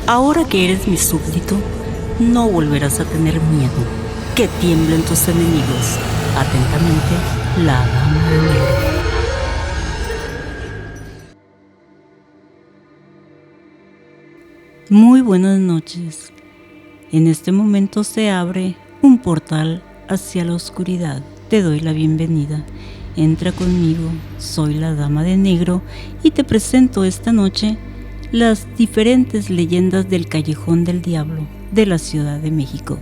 Ahora que eres mi súbdito, no volverás a tener miedo. Que tiemblen tus enemigos. Atentamente, la Dama de Negro. Muy buenas noches. En este momento se abre un portal hacia la oscuridad. Te doy la bienvenida. Entra conmigo, soy la Dama de Negro y te presento esta noche las diferentes leyendas del Callejón del Diablo de la Ciudad de México.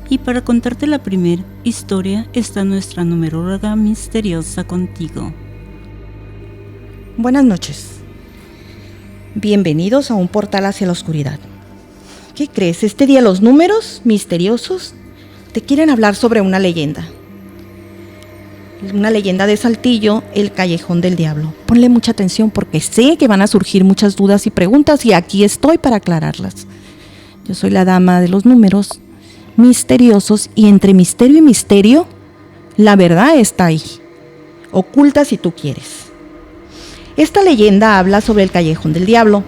Y para contarte la primera historia está nuestra numeróloga misteriosa contigo. Buenas noches. Bienvenidos a un portal hacia la oscuridad. ¿Qué crees? Este día los números misteriosos te quieren hablar sobre una leyenda. Una leyenda de Saltillo, el Callejón del Diablo. Ponle mucha atención porque sé que van a surgir muchas dudas y preguntas y aquí estoy para aclararlas. Yo soy la dama de los números misteriosos y entre misterio y misterio, la verdad está ahí, oculta si tú quieres. Esta leyenda habla sobre el Callejón del Diablo.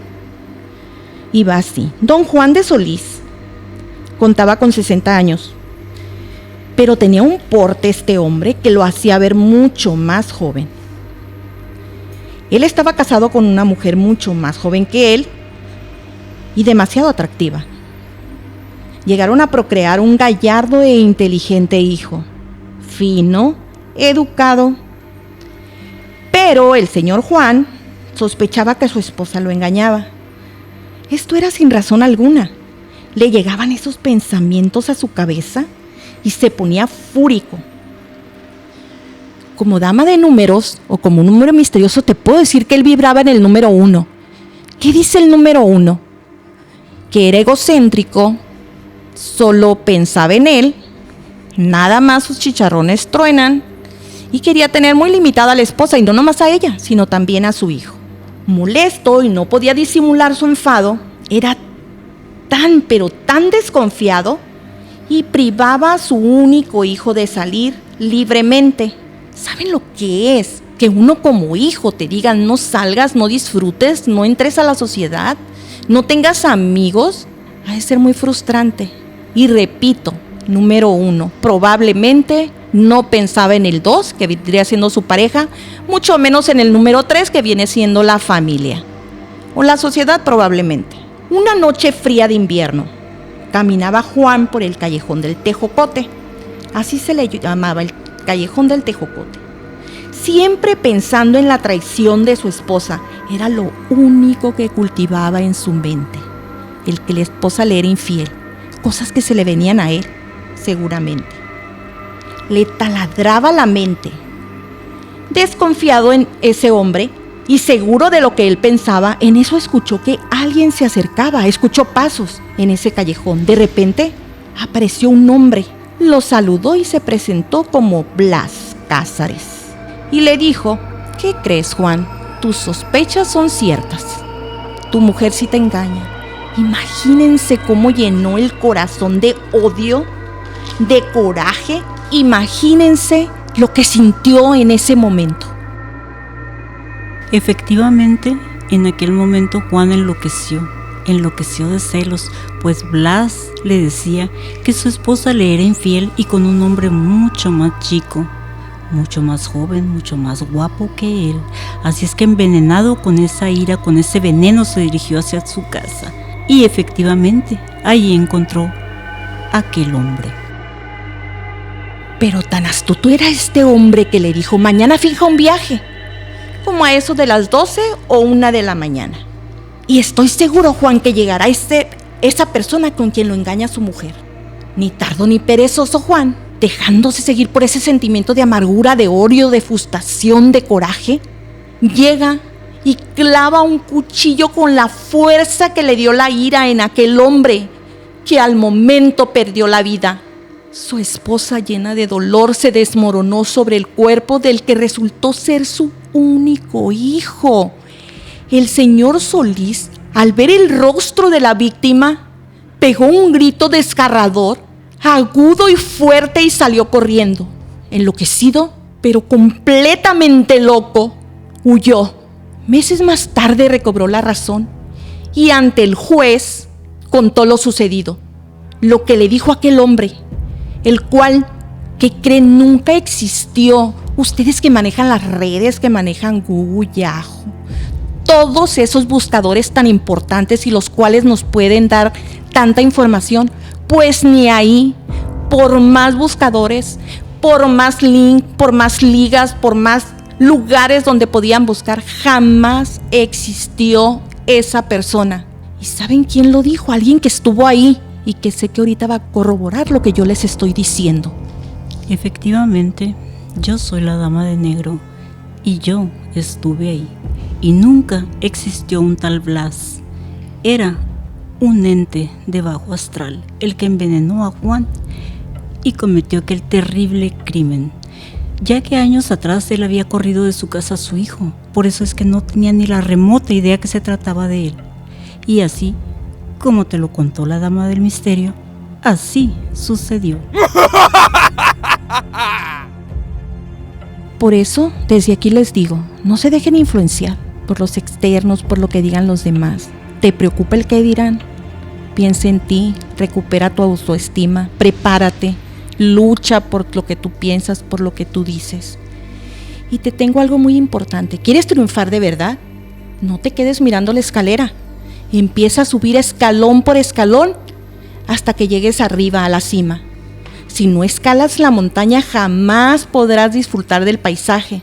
Y va así. Don Juan de Solís contaba con 60 años. Pero tenía un porte este hombre que lo hacía ver mucho más joven. Él estaba casado con una mujer mucho más joven que él y demasiado atractiva. Llegaron a procrear un gallardo e inteligente hijo, fino, educado. Pero el señor Juan sospechaba que su esposa lo engañaba. Esto era sin razón alguna. Le llegaban esos pensamientos a su cabeza y se ponía fúrico. Como dama de números o como un número misterioso te puedo decir que él vibraba en el número 1. ¿Qué dice el número 1? Que era egocéntrico, solo pensaba en él, nada más sus chicharrones truenan y quería tener muy limitada a la esposa y no nomás a ella, sino también a su hijo. Molesto y no podía disimular su enfado, era tan pero tan desconfiado y privaba a su único hijo de salir libremente. ¿Saben lo que es? Que uno como hijo te digan no salgas, no disfrutes, no entres a la sociedad, no tengas amigos. Ha de ser muy frustrante. Y repito, número 1, probablemente no pensaba en el 2, que vendría siendo su pareja, mucho menos en el número 3, que viene siendo la familia. O la sociedad probablemente. Una noche fría de invierno, caminaba Juan por el Callejón del Tejocote. Así se le llamaba, el Callejón del Tejocote. Siempre pensando en la traición de su esposa. Era lo único que cultivaba en su mente. El que la esposa le era infiel. Cosas que se le venían a él, seguramente. Le taladraba la mente. Desconfiado en ese hombre y seguro de lo que él pensaba, en eso escuchó que alguien se acercaba, escuchó pasos en ese callejón. De repente apareció un hombre, lo saludó y se presentó como Blas Cázares. Y le dijo: ¿qué crees, Juan? Tus sospechas son ciertas. Tu mujer sí te engaña. Imagínense cómo llenó el corazón de odio, de coraje. Imagínense lo que sintió en ese momento. Efectivamente, en aquel momento Juan enloqueció de celos, pues Blas le decía que su esposa le era infiel y con un hombre mucho más chico, mucho más joven, mucho más guapo que él. Así es que envenenado con esa ira, con ese veneno, se dirigió hacia su casa. Y efectivamente, allí encontró a aquel hombre. Pero tan astuto era este hombre que le dijo: mañana fija un viaje, como a eso de las 12 o 1 de la mañana. Y estoy seguro, Juan, que llegará esa persona con quien lo engaña a su mujer. Ni tardo ni perezoso, Juan, dejándose seguir por ese sentimiento de amargura, de odio, de frustración, de coraje, llega y clava un cuchillo con la fuerza que le dio la ira en aquel hombre que al momento perdió la vida. Su esposa, llena de dolor, se desmoronó sobre el cuerpo del que resultó ser su único hijo. El señor Solís, al ver el rostro de la víctima, pegó un grito desgarrador, agudo y fuerte, y salió corriendo. Enloquecido, pero completamente loco, huyó. Meses más tarde recobró la razón y ante el juez contó lo sucedido, lo que le dijo aquel hombre, el cual, que creen, nunca existió. Ustedes que manejan las redes, que manejan Google, Yahoo, todos esos buscadores tan importantes y los cuales nos pueden dar tanta información, pues ni ahí, por más buscadores, por más link, por más ligas, por más lugares donde podían buscar, jamás existió esa persona. ¿Y saben quién lo dijo? Alguien que estuvo ahí y que sé que ahorita va a corroborar lo que yo les estoy diciendo. Efectivamente, yo soy la Dama de Negro y yo estuve ahí. Y nunca existió un tal Blas. Era un ente de bajo astral el que envenenó a Juan y cometió aquel terrible crimen, ya que años atrás él había corrido de su casa a su hijo. Por eso es que no tenía ni la remota idea que se trataba de él. Y así, como te lo contó la Dama del Misterio, así sucedió. Por eso, desde aquí les digo, no se dejen influenciar por los externos, por lo que digan los demás. ¿Te preocupa el qué dirán? Piensa en ti, recupera tu autoestima, prepárate, lucha por lo que tú piensas, por lo que tú dices. Y te tengo algo muy importante. ¿Quieres triunfar de verdad? No te quedes mirando la escalera. Empieza a subir escalón por escalón hasta que llegues arriba a la cima. Si no escalas la montaña, jamás podrás disfrutar del paisaje.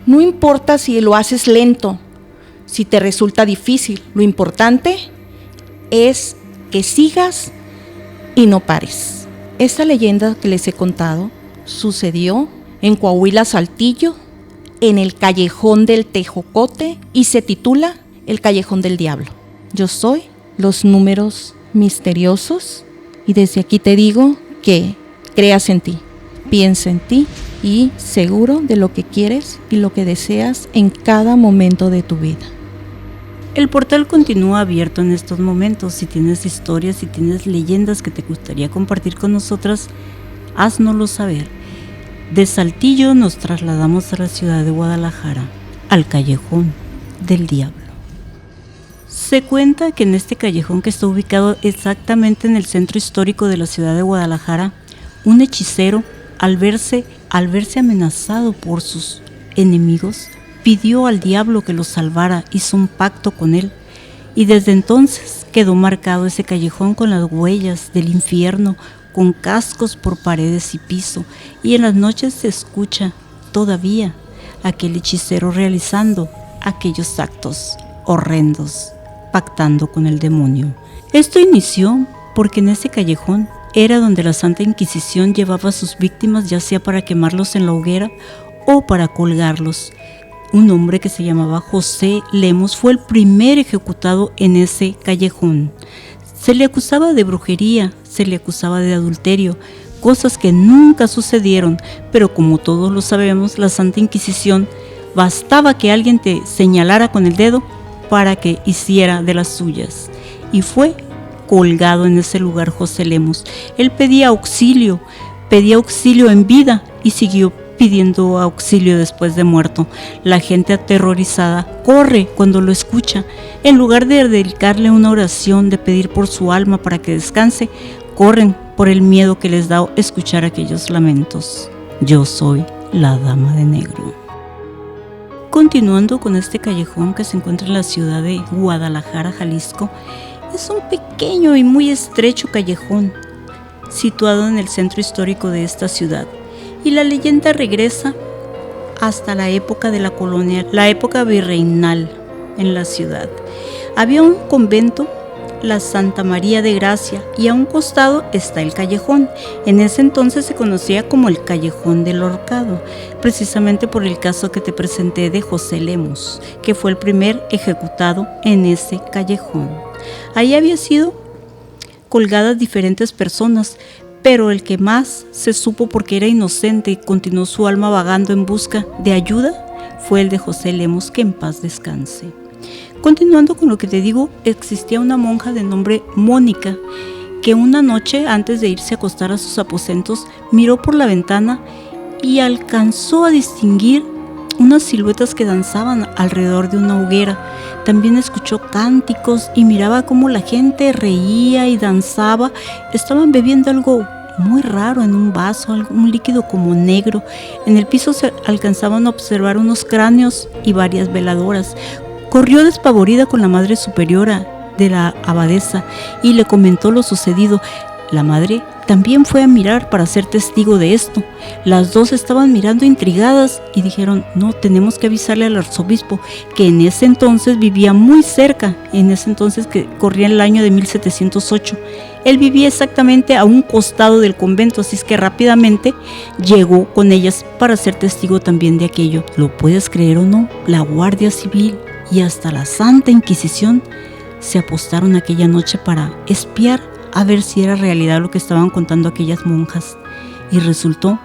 No importa si lo haces lento, si te resulta difícil, lo importante es que sigas y no pares. Esta leyenda que les he contado sucedió en Coahuila, Saltillo, en el Callejón del Tejocote, y se titula El Callejón del Diablo. Yo soy los números misteriosos y desde aquí te digo que creas en ti, piensa en ti y seguro de lo que quieres y lo que deseas en cada momento de tu vida. El portal continúa abierto en estos momentos. Si tienes historias, si tienes leyendas que te gustaría compartir con nosotras, háznoslo saber. De Saltillo nos trasladamos a la ciudad de Guadalajara, al Callejón del Diablo. Se cuenta que en este callejón, que está ubicado exactamente en el centro histórico de la ciudad de Guadalajara, un hechicero, al verse amenazado por sus enemigos, pidió al diablo que lo salvara, hizo un pacto con él, y desde entonces quedó marcado ese callejón con las huellas del infierno, con cascos por paredes y piso, y en las noches se escucha todavía aquel hechicero realizando aquellos actos horrendos, pactando con el demonio. Esto inició porque en ese callejón era donde la Santa Inquisición llevaba a sus víctimas, ya sea para quemarlos en la hoguera o para colgarlos. Un hombre que se llamaba José Lemos fue el primer ejecutado en ese callejón. Se le acusaba de brujería, se le acusaba de adulterio, cosas que nunca sucedieron, pero como todos lo sabemos, la Santa Inquisición bastaba que alguien te señalara con el dedo para que hiciera de las suyas. Y fue colgado en ese lugar José Lemos. Él pedía auxilio en vida y siguió pidiendo auxilio después de muerto. La gente aterrorizada corre cuando lo escucha. En lugar de dedicarle una oración, de pedir por su alma para que descanse, corren por el miedo que les da escuchar aquellos lamentos. Yo soy la Dama de Negro. Continuando con este callejón que se encuentra en la ciudad de Guadalajara, Jalisco, es un pequeño y muy estrecho callejón situado en el centro histórico de esta ciudad. Y la leyenda regresa hasta la época de la colonia, la época virreinal en la ciudad. Había un convento, la Santa María de Gracia, y a un costado está el callejón. En ese entonces se conocía como el Callejón del Ahorcado, precisamente por el caso que te presenté de José Lemos, que fue el primer ejecutado en ese callejón. Ahí había sido colgadas diferentes personas, pero el que más se supo, porque era inocente y continuó su alma vagando en busca de ayuda, fue el de José Lemos, que en paz descanse. Continuando con lo que te digo, existía una monja de nombre Mónica, que una noche, antes de irse a acostar a sus aposentos, miró por la ventana y alcanzó a distinguir unas siluetas que danzaban alrededor de una hoguera. También escuchó cánticos y miraba cómo la gente reía y danzaba. Estaban bebiendo algo muy raro en un vaso, un líquido como negro. En el piso se alcanzaban a observar unos cráneos y varias veladoras. Corrió despavorida con la madre superiora de la abadesa y le comentó lo sucedido. La madre también fue a mirar para ser testigo de esto. Las dos estaban mirando intrigadas y dijeron: no, tenemos que avisarle al arzobispo, que en ese entonces vivía muy cerca, en ese entonces que corría el año de 1708. Él vivía exactamente a un costado del convento, así es que rápidamente llegó con ellas para ser testigo también de aquello. ¿Lo puedes creer o no? La Guardia Civil y hasta la Santa Inquisición se apostaron aquella noche para espiar a ver si era realidad lo que estaban contando aquellas monjas, y resultó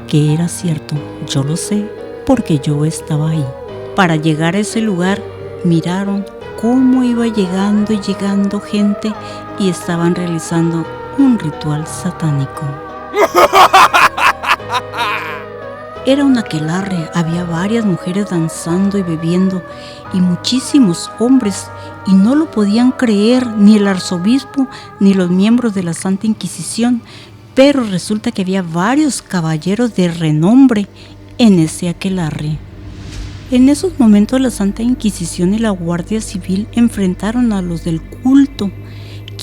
que era cierto. Yo lo sé porque yo estaba ahí. Para llegar a ese lugar miraron cómo iba llegando y llegando gente y estaban realizando un ritual satánico. Era un aquelarre, había varias mujeres danzando y bebiendo y muchísimos hombres, y no lo podían creer ni el arzobispo ni los miembros de la Santa Inquisición, pero resulta que había varios caballeros de renombre en ese aquelarre. En esos momentos la Santa Inquisición y la Guardia Civil enfrentaron a los del culto,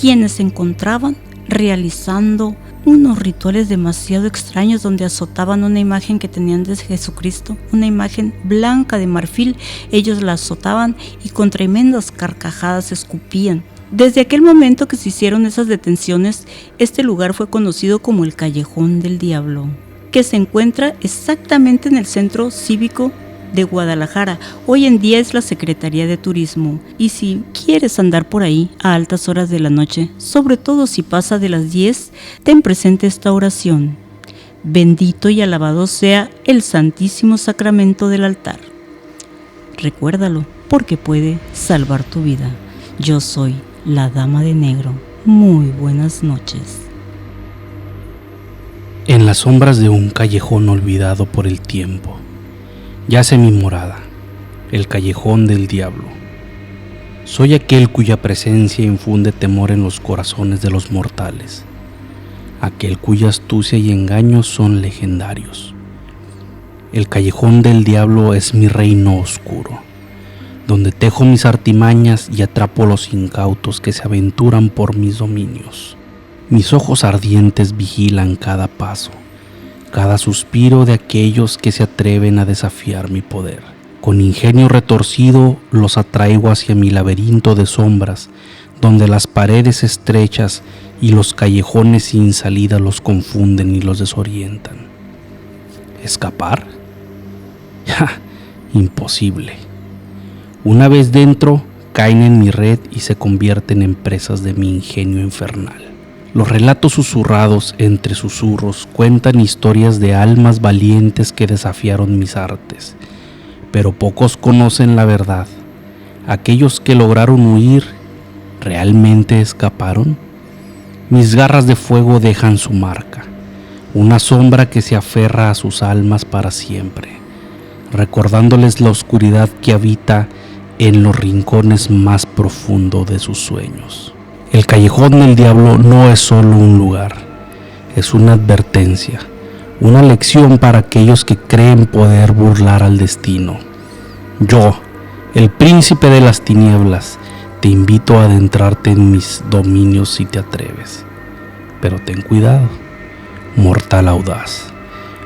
quienes se encontraban realizando unos rituales demasiado extraños donde azotaban una imagen que tenían de Jesucristo, una imagen blanca de marfil. Ellos la azotaban y con tremendas carcajadas escupían. Desde aquel momento que se hicieron esas detenciones, este lugar fue conocido como el Callejón del Diablo, que se encuentra exactamente en el centro cívico de Guadalajara. Hoy en día es la Secretaría de Turismo, y si quieres andar por ahí a altas horas de la noche, sobre todo si pasa de las 10, ten presente esta oración: bendito y alabado sea el Santísimo Sacramento del altar. Recuérdalo, porque puede salvar tu vida. Yo soy la Dama de Negro. Muy buenas noches. En las sombras de un callejón olvidado por el tiempo, yace mi morada, el Callejón del Diablo. Soy aquel cuya presencia infunde temor en los corazones de los mortales, aquel cuya astucia y engaños son legendarios. El Callejón del Diablo es mi reino oscuro, donde tejo mis artimañas y atrapo los incautos que se aventuran por mis dominios. Mis ojos ardientes vigilan cada paso, cada suspiro de aquellos que se atreven a desafiar mi poder. Con ingenio retorcido los atraigo hacia mi laberinto de sombras, donde las paredes estrechas y los callejones sin salida los confunden y los desorientan. ¿Escapar? ¡Ja! Imposible. Una vez dentro, caen en mi red y se convierten en presas de mi ingenio infernal. Los relatos susurrados entre susurros cuentan historias de almas valientes que desafiaron mis artes, pero pocos conocen la verdad. Aquellos que lograron huir, ¿realmente escaparon? Mis garras de fuego dejan su marca, una sombra que se aferra a sus almas para siempre, recordándoles la oscuridad que habita en los rincones más profundos de sus sueños. El Callejón del Diablo no es solo un lugar, es una advertencia, una lección para aquellos que creen poder burlar al destino. Yo, el príncipe de las tinieblas, te invito a adentrarte en mis dominios si te atreves. Pero ten cuidado, mortal audaz,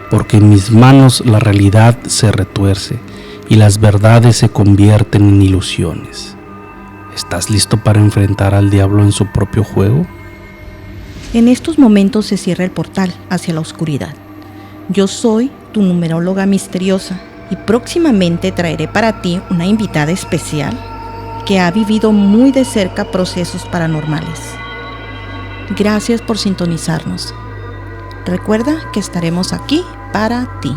porque en mis manos la realidad se retuerce y las verdades se convierten en ilusiones. ¿Estás listo para enfrentar al diablo en su propio juego? En estos momentos se cierra el portal hacia la oscuridad. Yo soy tu numeróloga misteriosa y próximamente traeré para ti una invitada especial que ha vivido muy de cerca procesos paranormales. Gracias por sintonizarnos. Recuerda que estaremos aquí para ti.